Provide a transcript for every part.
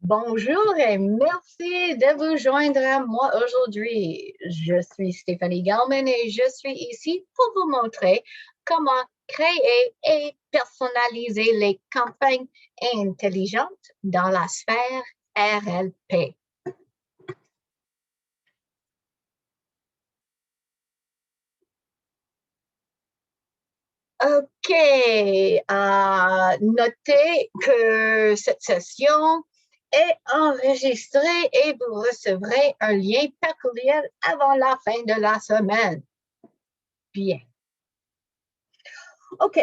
Bonjour et merci de vous joindre à moi aujourd'hui. Je suis Stéphanie Gelman et je suis ici pour vous montrer comment créer et personnaliser les campagnes intelligentes dans la sphère RLP. OK, notez que cette session est enregistrée et vous recevrez un lien par courriel avant la fin de la semaine. Bien. OK.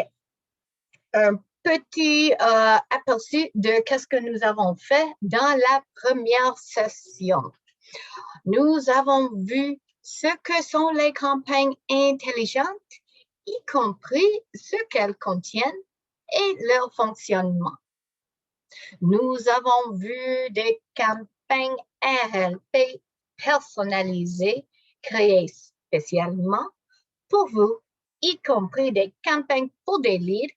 Un petit aperçu de qu'est-ce que nous avons fait dans la première session. Nous avons vu ce que sont les campagnes intelligentes, y compris ce qu'elles contiennent et leur fonctionnement. Nous avons vu des campagnes RLP personnalisées, créées spécialement pour vous, y compris des campagnes pour des leads,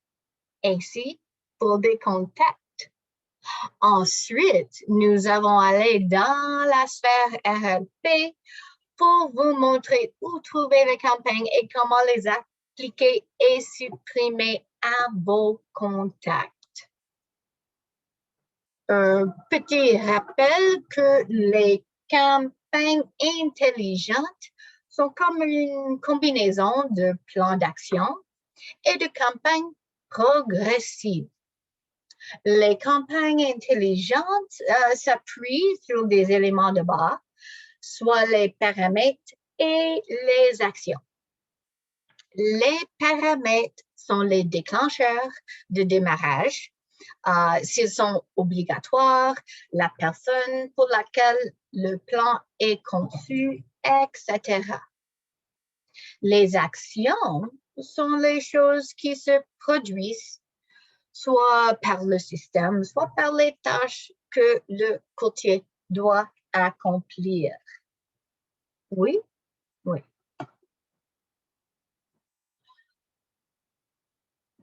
ainsi pour des contacts. Ensuite, nous avons allé dans la sphère RLP pour vous montrer où trouver les campagnes et comment les appliquer et supprimer à vos contacts. Un petit rappel que les campagnes intelligentes sont comme une combinaison de plans d'action et de campagnes progressives. Les campagnes intelligentes s'appuient sur des éléments de base, soit les paramètres et les actions. Les paramètres sont les déclencheurs de démarrage. S'ils sont obligatoires, la personne pour laquelle le plan est conçu, etc. Les actions sont les choses qui se produisent soit par le système, soit par les tâches que le courtier doit accomplir. Oui, oui.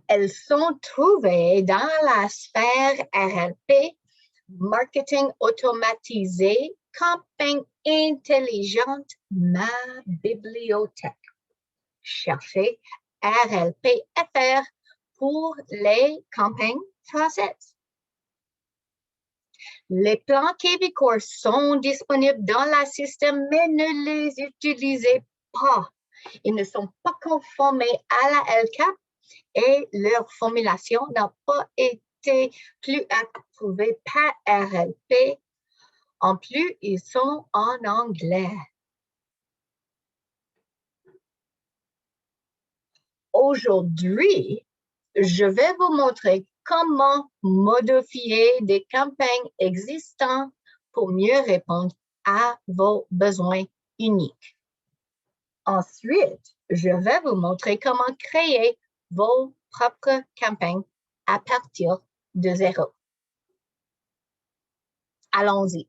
Elles sont trouvées dans la sphère RLP, marketing automatisé, campagne intelligente, ma bibliothèque. Cherchez RLP FR pour les campagnes françaises. Les plans kvCORE sont disponibles dans le système, mais ne les utilisez pas. Ils ne sont pas conformés à la LCAP et leur formulation n'a pas été plus approuvée par RLP. En plus, ils sont en anglais. Aujourd'hui, je vais vous montrer comment modifier des campagnes existantes pour mieux répondre à vos besoins uniques. Ensuite, je vais vous montrer comment créer vos propres campagnes à partir de zéro. Allons-y.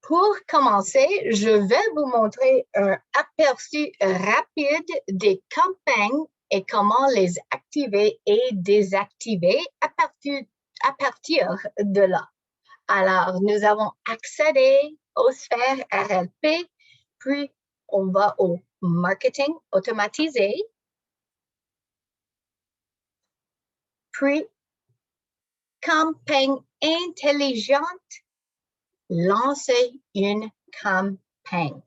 Pour commencer, je vais vous montrer un aperçu rapide des campagnes et comment les activer et désactiver à partir de là. Alors, nous avons accédé aux sphères RLP, puis on va au marketing automatisé, puis campagne intelligente, lancer une campagne.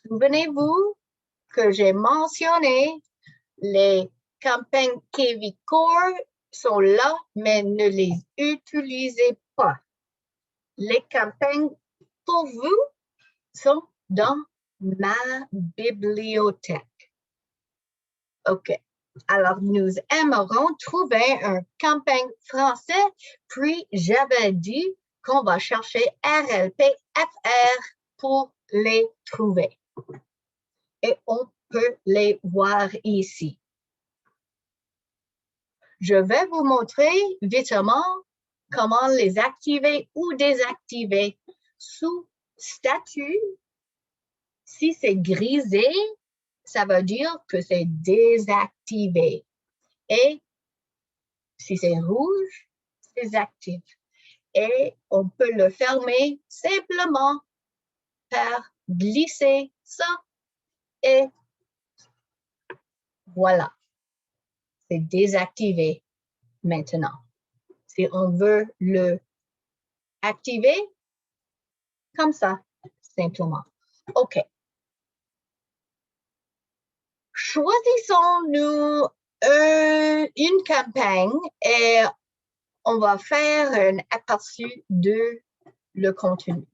Souvenez-vous que j'ai mentionné les campagnes kvCORE sont là, mais ne les utilisez pas. Les campagnes pour vous sont dans ma bibliothèque. OK. Alors, nous aimerons trouver une campagne française, puis j'avais dit qu'on va chercher RLP FR pour les trouver. Et on peut les voir ici. Je vais vous montrer vitement comment les activer ou désactiver sous statut. Si c'est grisé, ça veut dire que c'est désactivé. Et si c'est rouge, c'est actif. Et on peut le fermer simplement par glisser ça et voilà. C'est désactivé maintenant. Si on veut le activer, comme ça, simplement. OK. Choisissons-nous une campagne et on va faire un aperçu de le contenu.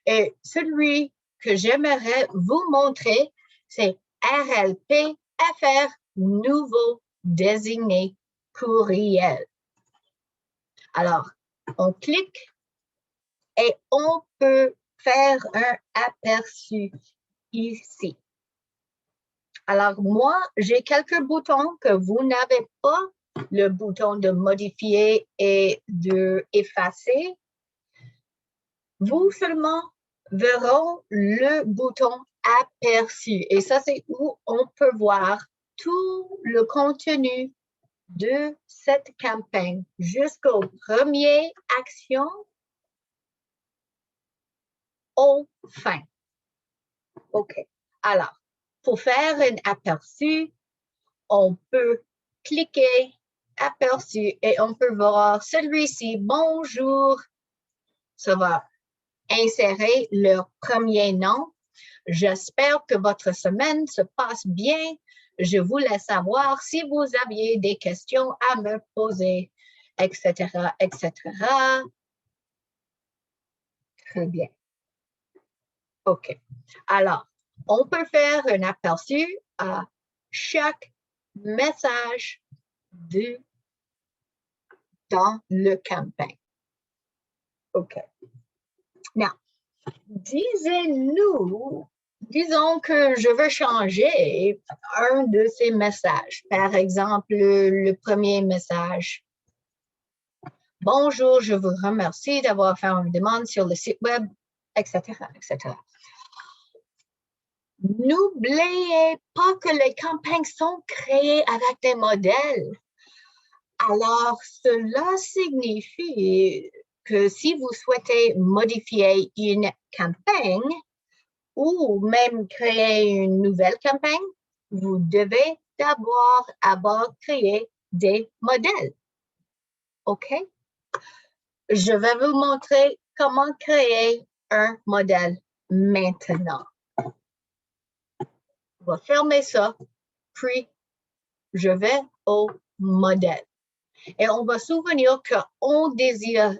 Et celui que j'aimerais vous montrer, c'est RLP FR nouveau désigné courriel. Alors, on clique et on peut faire un aperçu ici. Alors, moi, j'ai quelques boutons que vous n'avez pas. Le bouton de modifier et de effacer. Vous seulement verrez le bouton aperçu. Et ça, c'est où on peut voir tout le contenu de cette campagne jusqu'aux premières actions aux fins. OK. Alors, pour faire un aperçu, on peut cliquer aperçu et on peut voir celui-ci. Bonjour. Ça va insérer leur premier nom. J'espère que votre semaine se passe bien. Je voulais savoir si vous aviez des questions à me poser, etc., etc. Très bien. OK. Alors, on peut faire un aperçu à chaque message dans le campagne. OK. Now, disons que je veux changer un de ces messages. Par exemple, le premier message. Bonjour, je vous remercie d'avoir fait une demande sur le site web, etc., etc. N'oubliez pas que les campagnes sont créées avec des modèles. Alors, cela signifie que si vous souhaitez modifier une campagne ou même créer une nouvelle campagne, vous devez d'abord avoir créé des modèles. OK? Je vais vous montrer comment créer un modèle maintenant. On va fermer ça, puis je vais au modèle. Et on va se souvenir qu'on désire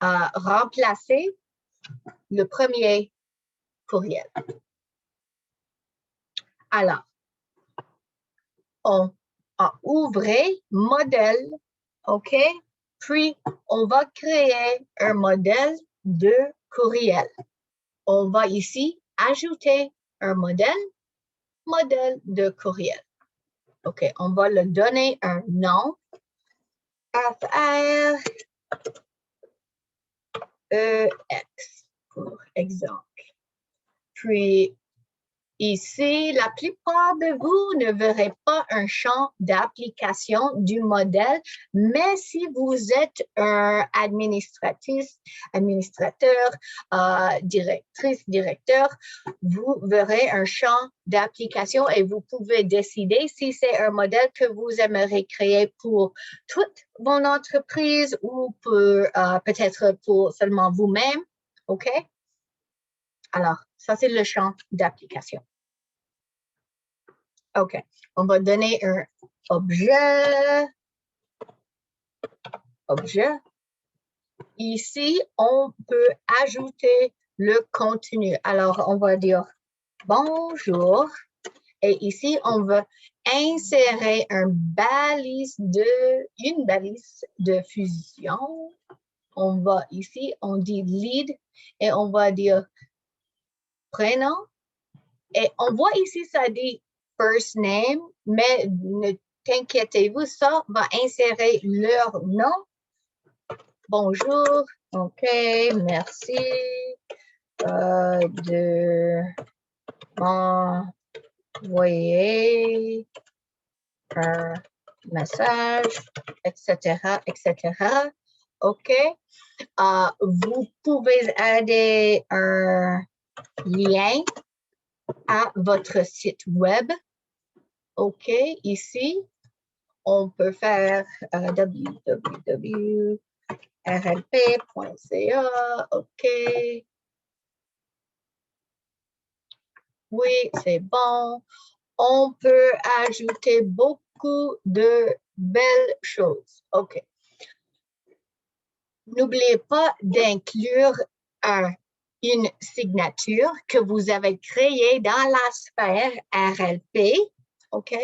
remplacer le premier courriel. Alors, on a ouvert modèle, OK? Puis, on va créer un modèle de courriel. On va ici ajouter un modèle de courriel. OK, on va le donner un nom. FR EX, pour exemple. Puis, ici, la plupart de vous ne verrez pas un champ d'application du modèle, mais si vous êtes un administrateur, directrice, directeur, vous verrez un champ d'application et vous pouvez décider si c'est un modèle que vous aimeriez créer pour toute votre entreprise ou peut-être pour seulement vous-même. OK? Alors, ça, c'est le champ d'application. OK. On va donner un objet. Ici, on peut ajouter le contenu. Alors, on va dire bonjour. Et ici, on va insérer une balise de fusion. On va ici, on dit lead et on va dire prénom. Et on voit ici, ça dit first name, mais ne t'inquiétez-vous, ça va insérer leur nom. Bonjour, OK, merci de Voyez un message, etc., etc. OK. Vous pouvez adder un lien à votre site web. OK, ici, on peut faire www.rlp.ca. OK. Oui, c'est bon. On peut ajouter beaucoup de belles choses. OK. N'oubliez pas d'inclure une signature que vous avez créée dans la sphère RLP. OK?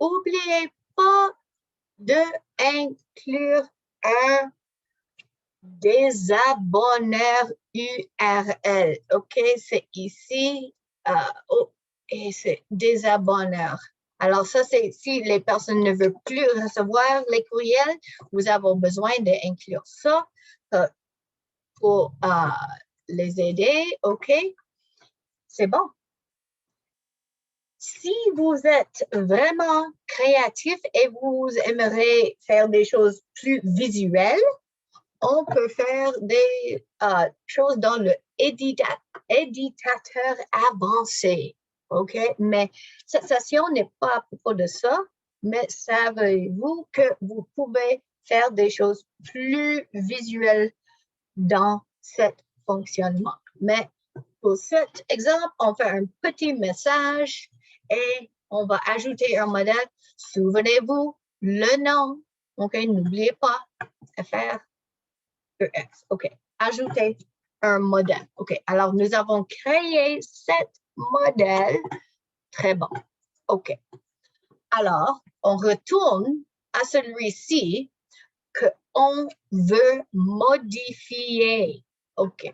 N'oubliez pas d'inclure un désabonneur URL. OK? C'est ici. Oh, et c'est désabonneur. Alors, ça, c'est si les personnes ne veulent plus recevoir les courriels, vous avez besoin d'inclure ça pour les aider. OK? C'est bon. Si vous êtes vraiment créatif et vous aimeriez faire des choses plus visuelles, on peut faire des choses dans le éditateur avancé. OK? Mais cette session n'est pas à propos de ça, mais savez-vous que vous pouvez faire des choses plus visuelles dans ce fonctionnement. Mais pour cet exemple, on fait un petit message et on va ajouter un modèle. Souvenez-vous, le nom. OK, n'oubliez pas FR, EX. OK, ajouter un modèle. OK, alors nous avons créé cet modèle. Très bon. OK. Alors, on retourne à celui-ci qu'on veut modifier. OK.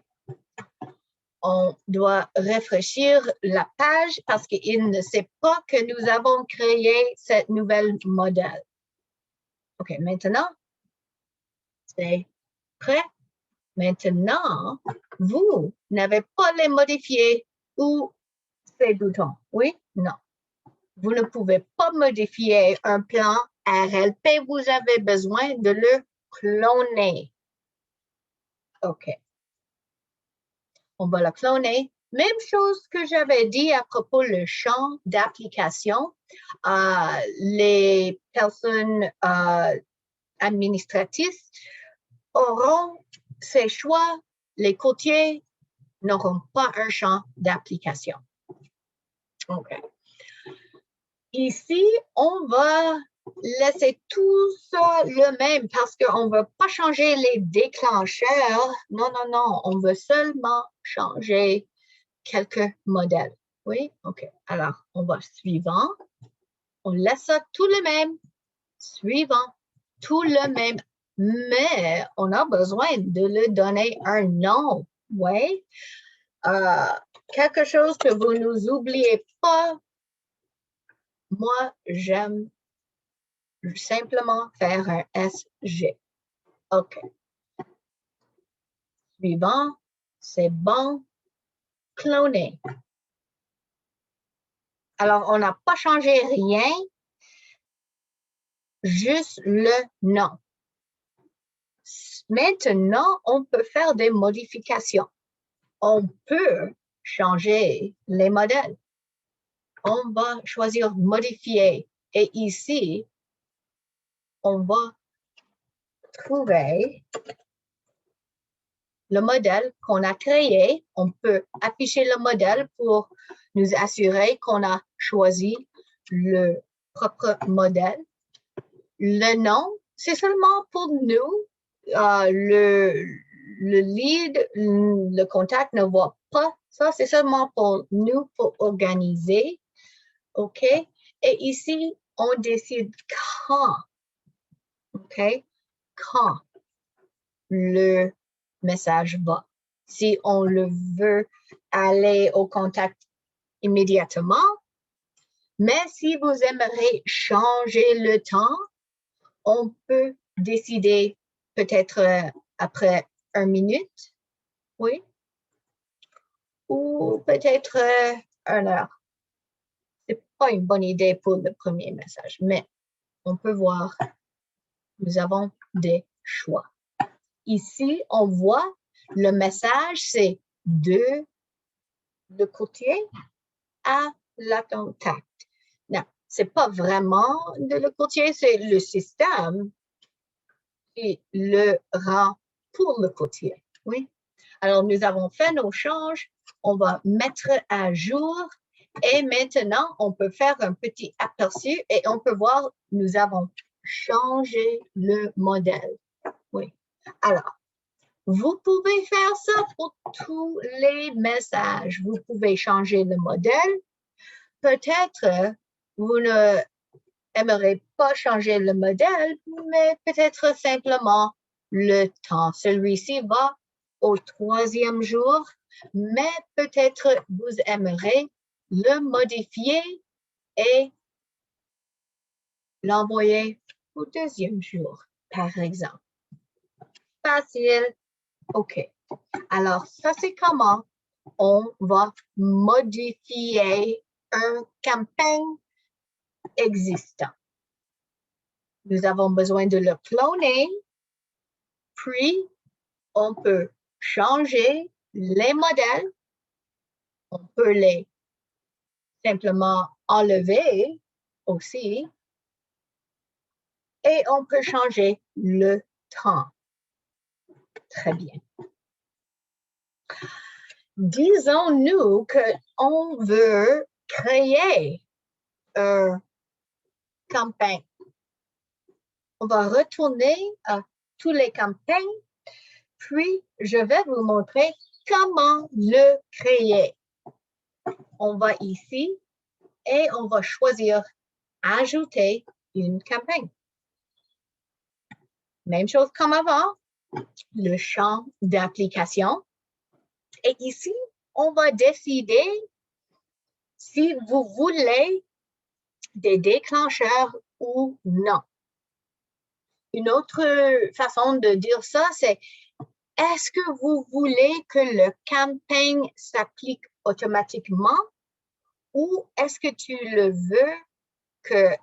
On doit réfléchir la page parce qu'il ne sait pas que nous avons créé cette nouvelle modèle. OK, maintenant, c'est prêt. Maintenant, vous n'avez pas les modifier ou ces boutons. Oui? Non. Vous ne pouvez pas modifier un plan RLP. Vous avez besoin de le cloner. OK. On va le cloner. Même chose que j'avais dit à propos le champ d'application. Les personnes administratives auront ces choix. Les courtiers n'auront pas un champ d'application. OK. Ici, on va laisser tout ça le même parce qu'on ne veut pas changer les déclencheurs. Non, non, non. On veut seulement changer quelques modèles. Oui? OK. Alors, on va suivant. On laisse ça tout le même. Suivant. Tout le même. Mais on a besoin de le donner un nom. Oui? Quelque chose que vous nous oubliez pas. Moi, j'aime simplement faire un SG. OK. Suivant, c'est bon. Cloner. Alors, on n'a pas changé rien, juste le nom. Maintenant, on peut faire des modifications. On peut changer les modèles. On va choisir modifier. Et ici, on va trouver le modèle qu'on a créé. On peut afficher le modèle pour nous assurer qu'on a choisi le propre modèle. Le nom, c'est seulement pour nous. Le lead, le contact ne voit pas ça. C'est seulement pour nous, pour organiser. OK? Et ici, on décide quand. OK? Quand le message va. Si on le veut aller au contact immédiatement, mais si vous aimeriez changer le temps, on peut décider peut-être après 1 minute, oui, ou peut-être 1 heure. pas une bonne idée pour le premier message, mais on peut voir, nous avons des choix. Ici, on voit le message, c'est de le côté à la contact. Non, c'est pas vraiment de le côté, c'est le système qui le rend pour le côté. Oui. Alors, nous avons fait nos changes. On va mettre à jour. Et maintenant, on peut faire un petit aperçu et on peut voir, nous avons changé le modèle. Oui. Alors, vous pouvez faire ça pour tous les messages. Vous pouvez changer le modèle. Peut-être vous ne aimerez pas changer le modèle, mais peut-être simplement le temps. Celui-ci va au 3e jour, mais peut-être vous aimerez le modifier et l'envoyer au 2e jour, par exemple. Facile. OK. Alors, ça, c'est comment on va modifier un campagne existant. Nous avons besoin de le cloner, puis on peut changer les modèles. On peut les simplement enlever aussi. Et on peut changer le temps. Très bien. Disons-nous qu'on veut créer une campagne. On va retourner à toutes les campagnes, puis je vais vous montrer comment le créer. On va ici et on va choisir ajouter une campagne. Même chose comme avant, le champ d'application. Et ici, on va décider si vous voulez des déclencheurs ou non. Une autre façon de dire ça, c'est est-ce que vous voulez que le campagne s'applique automatiquement ou est-ce que tu le veux que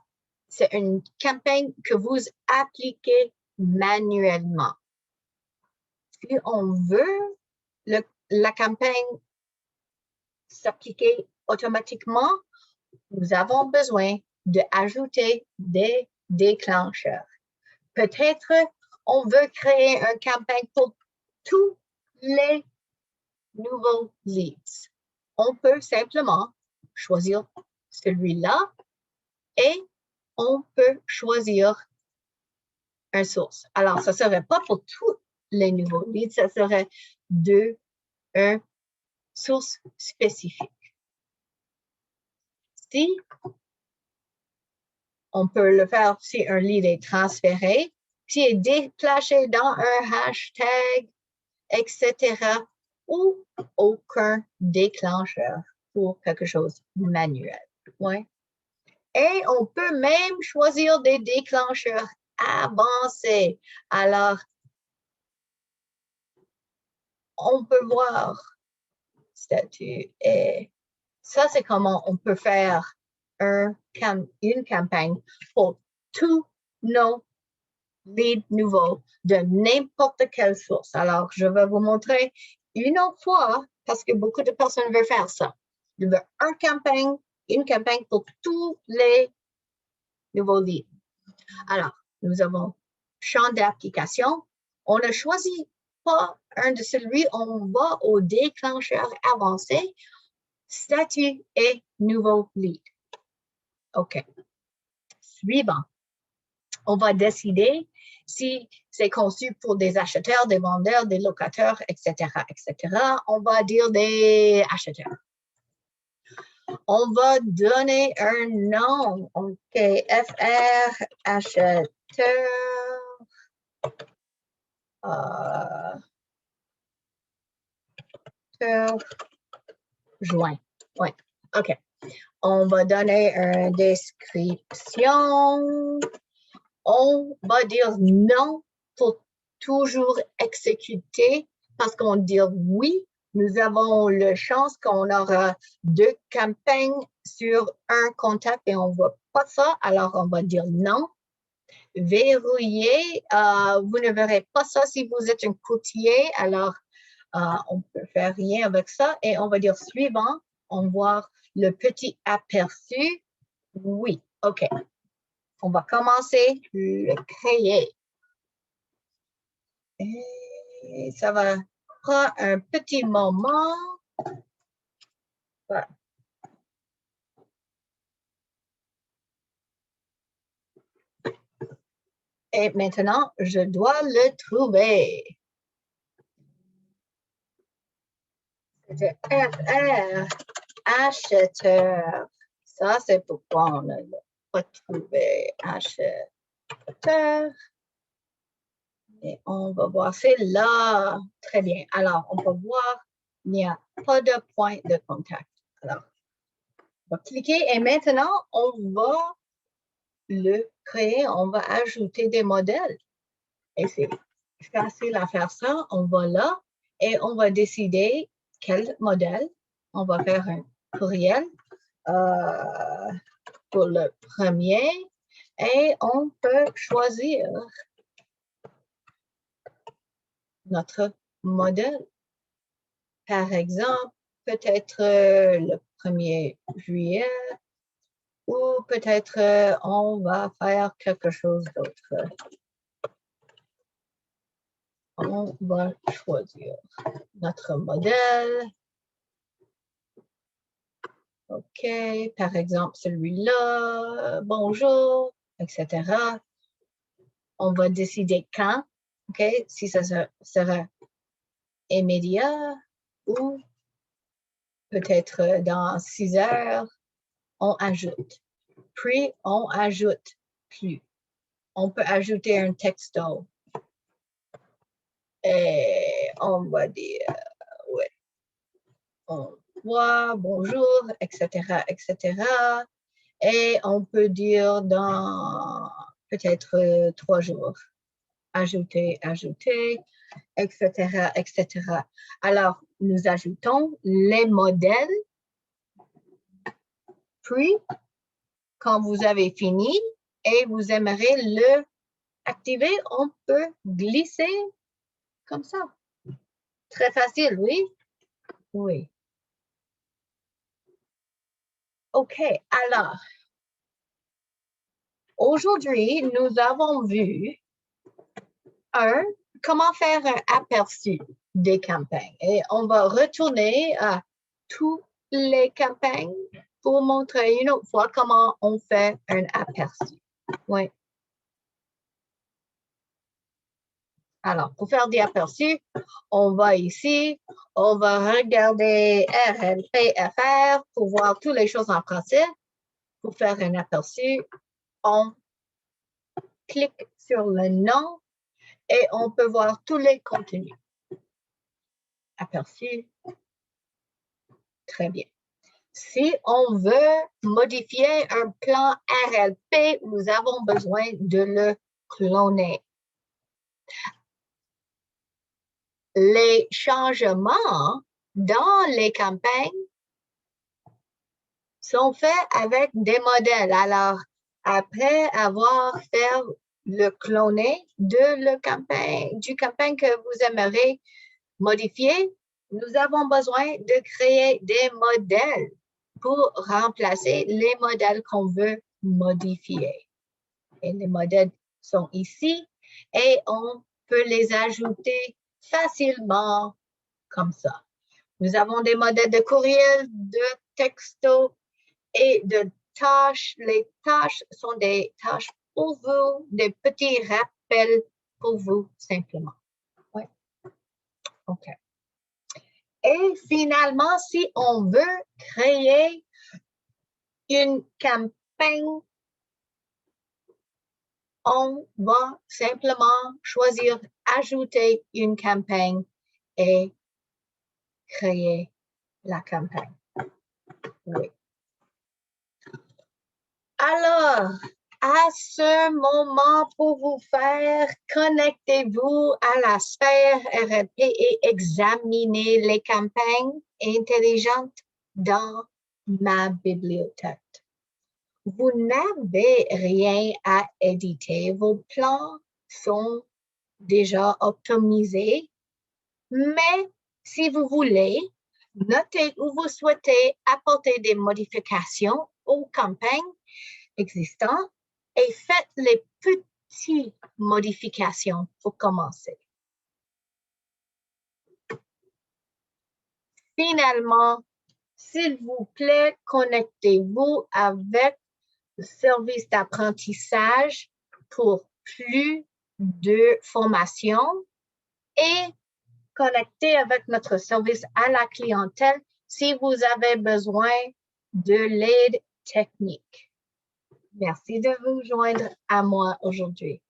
c'est une campagne que vous appliquez manuellement? Si on veut la campagne s'appliquer automatiquement, nous avons besoin d'ajouter des déclencheurs. Peut-être on veut créer une campagne pour tous les nouveaux leads. On peut simplement choisir celui-là et on peut choisir une source. Alors, ça ne serait pas pour tous les nouveaux leads, ça serait une source spécifique. Si on peut le faire si un lead est transféré, s'il est déplacé dans un hashtag, etc., ou aucun déclencheur pour quelque chose de manuel. Ouais. Et on peut même choisir des déclencheurs avancés. Alors, on peut voir statut et ça, c'est comment on peut faire une campagne pour tous nos leads nouveaux de n'importe quelle source. Alors, je vais vous montrer une autre fois parce que beaucoup de personnes veulent faire ça. Ils veulent une campagne pour tous les nouveaux leads. Alors, nous avons champ d'application. On ne choisit pas un de celui, on va au déclencheur avancé, statut et nouveau lead. OK. Suivant. On va décider si c'est conçu pour des acheteurs, des vendeurs, des locataires, etc., etc. On va dire des acheteurs. On va donner un nom. OK, FR, acheteur. Joint. Oui, OK. On va donner une description. On va dire non pour toujours exécuter parce qu'on dit oui nous avons la chance qu'on aura 2 campagnes sur un contact et on ne voit pas ça, alors on va dire non. Verrouillé, vous ne verrez pas ça si vous êtes un courtier, alors on ne peut faire rien avec ça. Et on va dire suivant, on voit le petit aperçu. Oui, OK. On va commencer le créer. Et ça va prendre un petit moment. Voilà. Et maintenant, je dois le trouver. C'est FR, acheteur. Ça, c'est pourquoi on ne l'a pas trouvé. Acheteur. Et on va voir, c'est là. Très bien. Alors, on peut voir, il n'y a pas de point de contact. Alors, on va cliquer et maintenant, on va le créer. On va ajouter des modèles. Et c'est facile à faire ça. On va là et on va décider quel modèle. On va faire un courriel pour le premier et on peut choisir notre modèle. Par exemple, peut-être le 1er juillet ou peut-être on va faire quelque chose d'autre. On va choisir notre modèle. OK, par exemple, celui-là, bonjour, etc. On va décider quand, OK, si ça sera immédiat ou peut-être dans 6 heures, on ajoute. Puis, on ajoute plus. On peut ajouter un texto. Et on va dire, oui, on voit, bonjour, etc., etc. Et on peut dire dans peut-être 3 jours. Ajouter, ajouter, etc., etc. Alors, nous ajoutons les modèles. Puis, quand vous avez fini et vous aimerez le activer, on peut glisser comme ça. Très facile, oui? Oui. OK, alors, aujourd'hui, nous avons vu comment faire un aperçu des campagnes. Et on va retourner à toutes les campagnes pour montrer une autre fois comment on fait un aperçu. Oui. Alors, pour faire des aperçus, on va ici, on va regarder RLPFR pour voir toutes les choses en français. Pour faire un aperçu, on clique sur le nom et on peut voir tous les contenus. Aperçu. Très bien. Si on veut modifier un plan RLP, nous avons besoin de le cloner. Les changements dans les campagnes sont faits avec des modèles. Alors, après avoir fait le cloner du campagne que vous aimeriez modifier, nous avons besoin de créer des modèles pour remplacer les modèles qu'on veut modifier. Et les modèles sont ici et on peut les ajouter facilement comme ça. Nous avons des modèles de courriel, de texto et de tâches. Les tâches sont des tâches pour vous, des petits rappels pour vous simplement. Oui. OK. Et finalement, si on veut créer une campagne, on va simplement choisir ajouter une campagne et créer la campagne. Oui. Alors, à ce moment pour vous faire, connectez-vous à la sphère RLP et examinez les campagnes intelligentes dans ma bibliothèque. Vous n'avez rien à éditer. Vos plans sont déjà optimisés, mais si vous voulez, notez où vous souhaitez apporter des modifications aux campagnes existantes et faites les petites modifications pour commencer. Finalement, s'il vous plaît, connectez-vous avec le service d'apprentissage pour plus de formation et connectez avec notre service à la clientèle si vous avez besoin de l'aide technique. Merci de vous joindre à moi aujourd'hui.